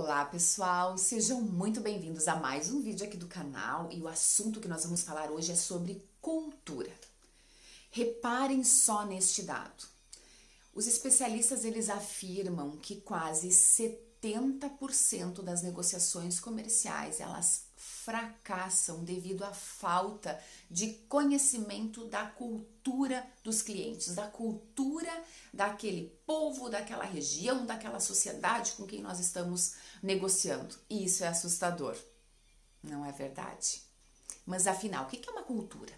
Olá pessoal, sejam muito bem-vindos a mais um vídeo aqui do canal e o assunto que nós vamos falar hoje é sobre cultura. Reparem só neste dado. Os especialistas eles afirmam que quase 70% das negociações comerciais elas fracassam devido à falta de conhecimento da cultura dos clientes, da cultura daquele povo, daquela região, daquela sociedade com quem nós estamos negociando. E isso é assustador, não é verdade? Mas afinal, o que é uma cultura?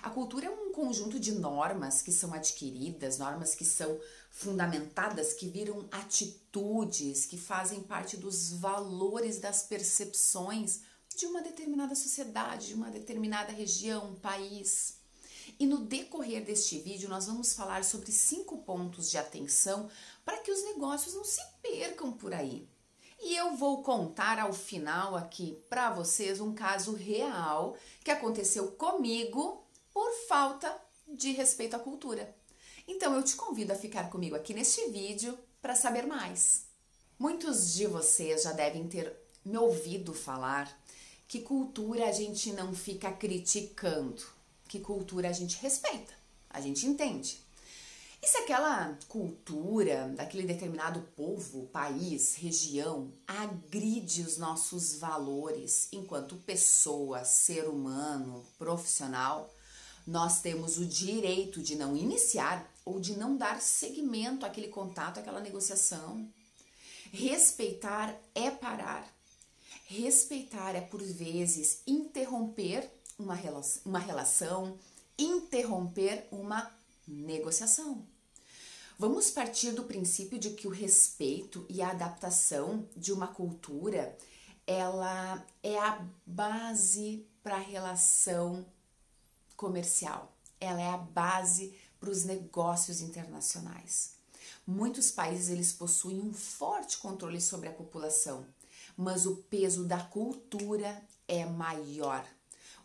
A cultura é um conjunto de normas que são adquiridas, normas que são fundamentadas, que viram atitudes, que fazem parte dos valores, das percepções de uma determinada sociedade, de uma determinada região, país. E no decorrer deste vídeo nós vamos falar sobre 5 pontos de atenção para que os negócios não se percam por aí. E eu vou contar ao final aqui para vocês um caso real que aconteceu comigo por falta de respeito à cultura. Então eu te convido a ficar comigo aqui neste vídeo para saber mais. Muitos de vocês já devem ter me ouvido falar que cultura a gente não fica criticando, que cultura a gente respeita, a gente entende. E se aquela cultura daquele determinado povo, país, região agride os nossos valores enquanto pessoa, ser humano, profissional, nós temos o direito de não iniciar ou de não dar seguimento àquele contato, àquela negociação. Respeitar é parar. Respeitar é, por vezes, interromper uma relação, interromper uma negociação. Vamos partir do princípio de que o respeito e a adaptação de uma cultura, ela é a base para a relação comercial. Ela é a base para os negócios internacionais. Muitos países eles possuem um forte controle sobre a população, mas o peso da cultura é maior.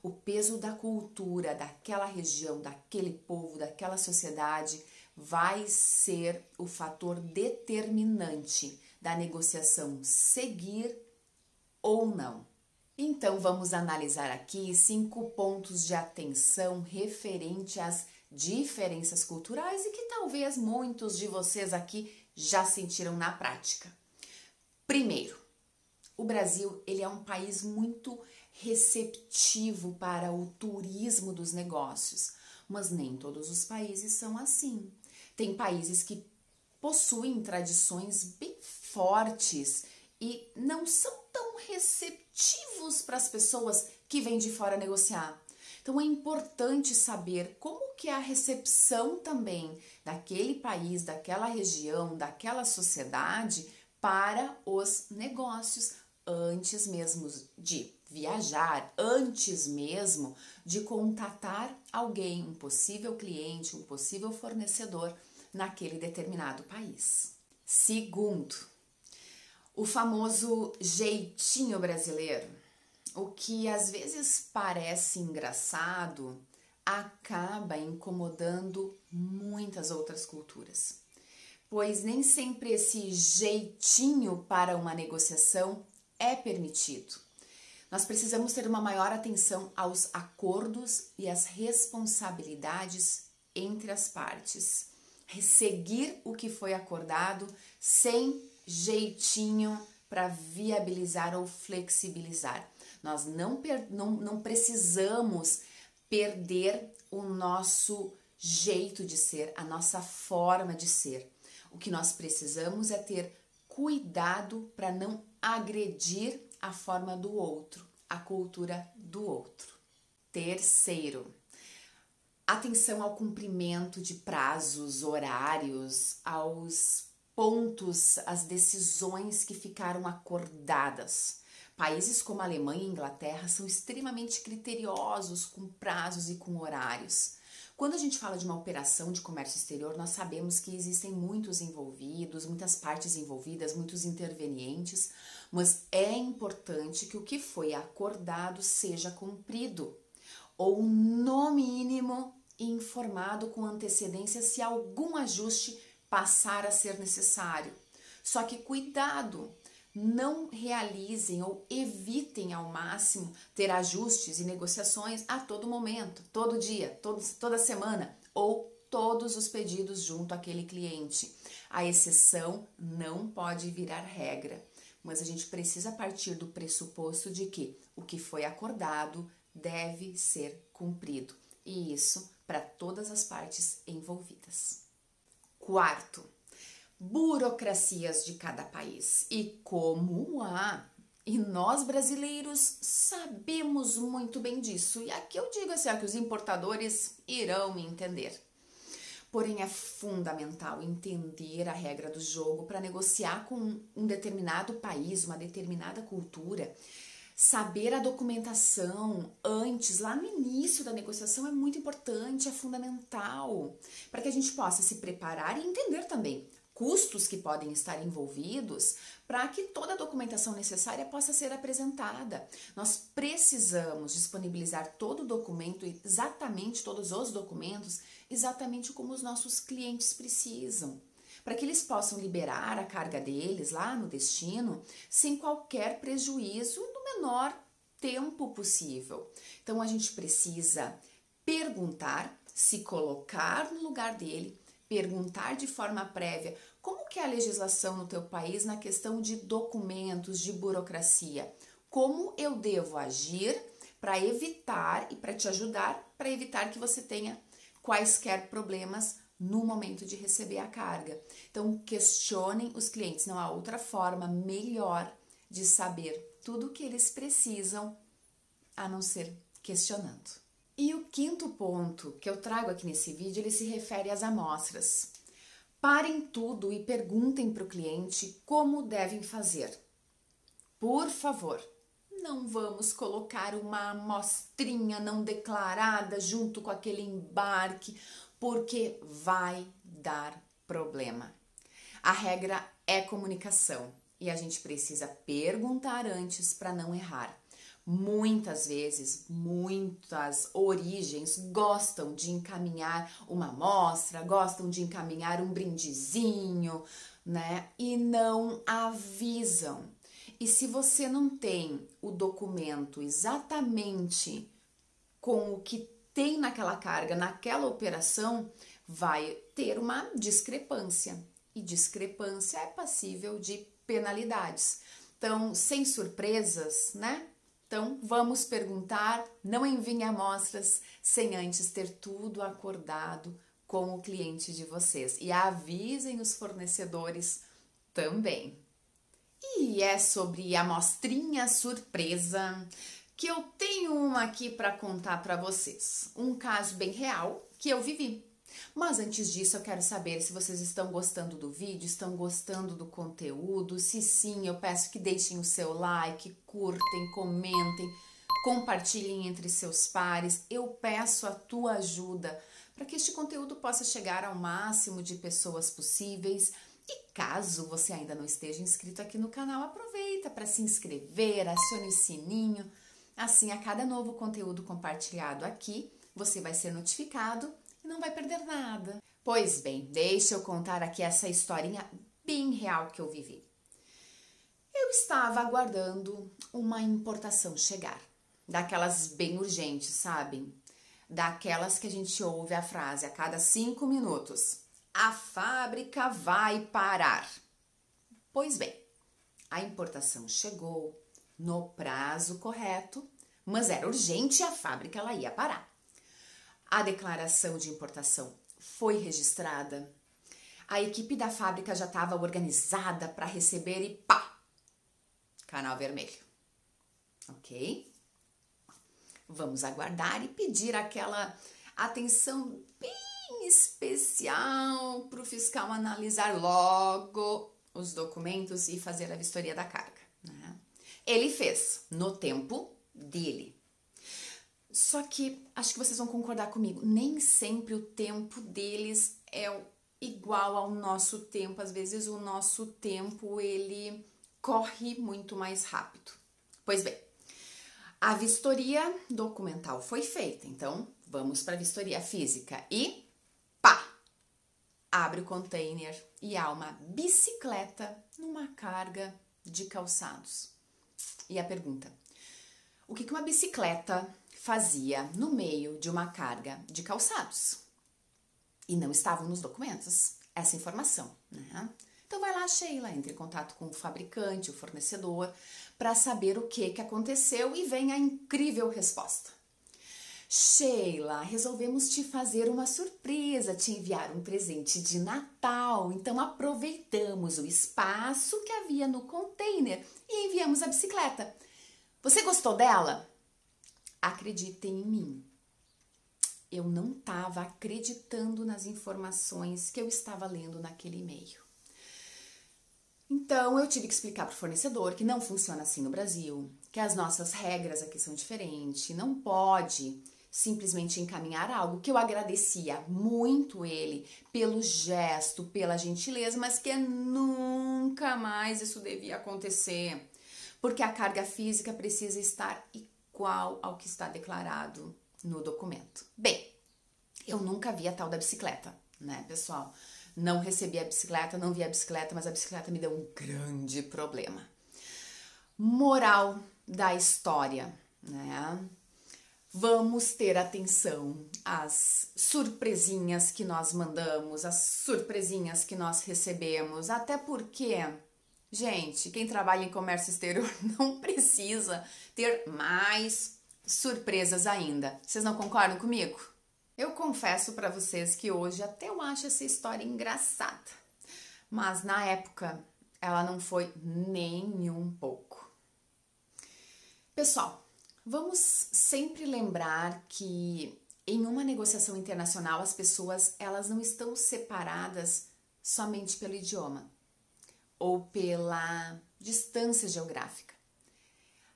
O peso da cultura daquela região, daquele povo, daquela sociedade vai ser o fator determinante da negociação seguir ou não. Então vamos analisar aqui 5 pontos de atenção referente às diferenças culturais e que talvez muitos de vocês aqui já sentiram na prática. Primeiro, o Brasil ele é um país muito receptivo para o turismo dos negócios, mas nem todos os países são assim. Tem países que possuem tradições bem fortes e não são tão receptivos para as pessoas que vêm de fora negociar. Então é importante saber como que é a recepção também daquele país, daquela região, daquela sociedade para os negócios, antes mesmo de viajar, antes mesmo de contatar alguém, um possível cliente, um possível fornecedor naquele determinado país. Segundo, o famoso jeitinho brasileiro, o que às vezes parece engraçado, acaba incomodando muitas outras culturas, pois nem sempre esse jeitinho para uma negociação é permitido. Nós precisamos ter uma maior atenção aos acordos e às responsabilidades entre as partes. Seguir o que foi acordado sem jeitinho para viabilizar ou flexibilizar. Nós não precisamos perder o nosso jeito de ser, a nossa forma de ser. O que nós precisamos é ter cuidado para não agredir a forma do outro, a cultura do outro. Terceiro, atenção ao cumprimento de prazos, horários, aos pontos, às decisões que ficaram acordadas. Países como a Alemanha e a Inglaterra são extremamente criteriosos com prazos e com horários. Quando a gente fala de uma operação de comércio exterior, nós sabemos que existem muitos envolvidos, muitas partes envolvidas, muitos intervenientes, mas é importante que o que foi acordado seja cumprido, ou no mínimo informado com antecedência se algum ajuste passar a ser necessário. Só que cuidado, não realizem ou evitem ao máximo ter ajustes e negociações a todo momento, todo dia, toda semana ou todos os pedidos junto àquele cliente. A exceção não pode virar regra, mas a gente precisa partir do pressuposto de que o que foi acordado deve ser cumprido, e isso para todas as partes envolvidas. Quarto, burocracias de cada país. E como há, e nós brasileiros sabemos muito bem disso. E aqui eu digo assim, que os importadores irão me entender. Porém, é fundamental entender a regra do jogo para negociar com um determinado país, uma determinada cultura. Saber a documentação antes, lá no início da negociação, é muito importante, é fundamental, para que a gente possa se preparar e entender também custos que podem estar envolvidos para que toda a documentação necessária possa ser apresentada. Nós precisamos disponibilizar todo o documento, exatamente todos os documentos, exatamente como os nossos clientes precisam, para que eles possam liberar a carga deles lá no destino sem qualquer prejuízo no menor tempo possível. Então a gente precisa perguntar, se colocar no lugar dele, perguntar de forma prévia como que é a legislação no teu país na questão de documentos, de burocracia, como eu devo agir para evitar e para te ajudar, para evitar que você tenha quaisquer problemas no momento de receber a carga. Então, questionem os clientes, não há outra forma melhor de saber tudo o que eles precisam a não ser questionando. E o quinto ponto que eu trago aqui nesse vídeo, ele se refere às amostras. Parem tudo e perguntem para o cliente como devem fazer. Por favor, não vamos colocar uma amostrinha não declarada junto com aquele embarque, porque vai dar problema. A regra é comunicação e a gente precisa perguntar antes para não errar. Muitas vezes, muitas origens gostam de encaminhar uma amostra, gostam de encaminhar um brindezinho, né? E não avisam. E se você não tem o documento exatamente com o que tem naquela carga, naquela operação, vai ter uma discrepância. E discrepância é passível de penalidades. Então, sem surpresas, né? Então, vamos perguntar, não enviem amostras sem antes ter tudo acordado com o cliente de vocês. E avisem os fornecedores também. E é sobre amostrinha surpresa que eu tenho uma aqui para contar para vocês. Um caso bem real que eu vivi. Mas antes disso, eu quero saber se vocês estão gostando do vídeo, estão gostando do conteúdo. Se sim, eu peço que deixem o seu like, curtem, comentem, compartilhem entre seus pares. Eu peço a tua ajuda para que este conteúdo possa chegar ao máximo de pessoas possíveis. E caso você ainda não esteja inscrito aqui no canal, aproveita para se inscrever, acione o sininho. Assim, a cada novo conteúdo compartilhado aqui, você vai ser notificado e não vai perder nada. Pois bem, deixa eu contar aqui essa historinha bem real que eu vivi. Eu estava aguardando uma importação chegar, daquelas bem urgentes, sabem? Daquelas que a gente ouve a frase a cada 5 minutos. A fábrica vai parar. Pois bem, a importação chegou no prazo correto, mas era urgente e a fábrica ela ia parar. A declaração de importação foi registrada, a equipe da fábrica já estava organizada para receber e pá! Canal vermelho. Ok? Vamos aguardar e pedir aquela atenção bem especial para o fiscal analisar logo os documentos e fazer a vistoria da carga, né? Ele fez no tempo dele. Só que, acho que vocês vão concordar comigo, nem sempre o tempo deles é igual ao nosso tempo. Às vezes o nosso tempo, ele corre muito mais rápido. Pois bem, a vistoria documental foi feita, então vamos para a vistoria física e pá! Abre o container e há uma bicicleta numa carga de calçados. E a pergunta: o que uma bicicleta fazia no meio de uma carga de calçados? E não estavam nos documentos essa informação, né? Então vai lá, Sheila, entre em contato com o fabricante, o fornecedor, para saber o que aconteceu e vem a incrível resposta. Sheila, resolvemos te fazer uma surpresa, te enviar um presente de Natal, então aproveitamos o espaço que havia no container e enviamos a bicicleta. Você gostou dela? Acreditem em mim, eu não estava acreditando nas informações que eu estava lendo naquele e-mail. Então, eu tive que explicar para o fornecedor que não funciona assim no Brasil, que as nossas regras aqui são diferentes, não pode simplesmente encaminhar algo, que eu agradecia muito ele pelo gesto, pela gentileza, mas que nunca mais isso devia acontecer, porque a carga física precisa estar igual ao que está declarado no documento. Bem, eu nunca vi a tal da bicicleta, né, pessoal? Não recebi a bicicleta, não vi a bicicleta, mas a bicicleta me deu um grande problema. Moral da história, né? Vamos ter atenção às surpresinhas que nós mandamos, às surpresinhas que nós recebemos, até porque, gente, quem trabalha em comércio exterior não precisa ter mais surpresas ainda. Vocês não concordam comigo? Eu confesso para vocês que hoje até eu acho essa história engraçada, mas na época ela não foi nem um pouco. Pessoal, vamos sempre lembrar que em uma negociação internacional as pessoas elas não estão separadas somente pelo idioma ou pela distância geográfica.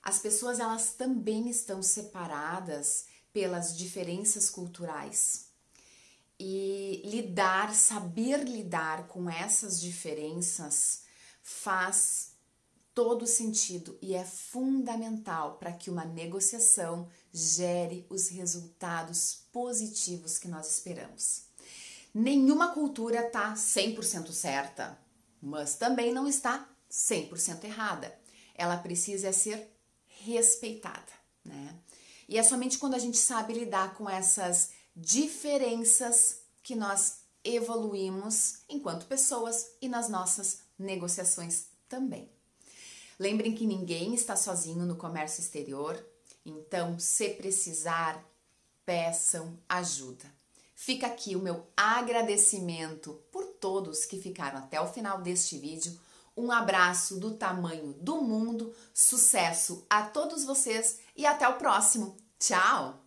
As pessoas elas também estão separadas pelas diferenças culturais. E saber lidar com essas diferenças faz todo sentido e é fundamental para que uma negociação gere os resultados positivos que nós esperamos. Nenhuma cultura está 100% certa, mas também não está 100% errada. Ela precisa ser respeitada, né? E é somente quando a gente sabe lidar com essas diferenças que nós evoluímos enquanto pessoas e nas nossas negociações também. Lembrem que ninguém está sozinho no comércio exterior, então, se precisar, peçam ajuda. Fica aqui o meu agradecimento por todos que ficaram até o final deste vídeo. Um abraço do tamanho do mundo, sucesso a todos vocês e até o próximo. Tchau!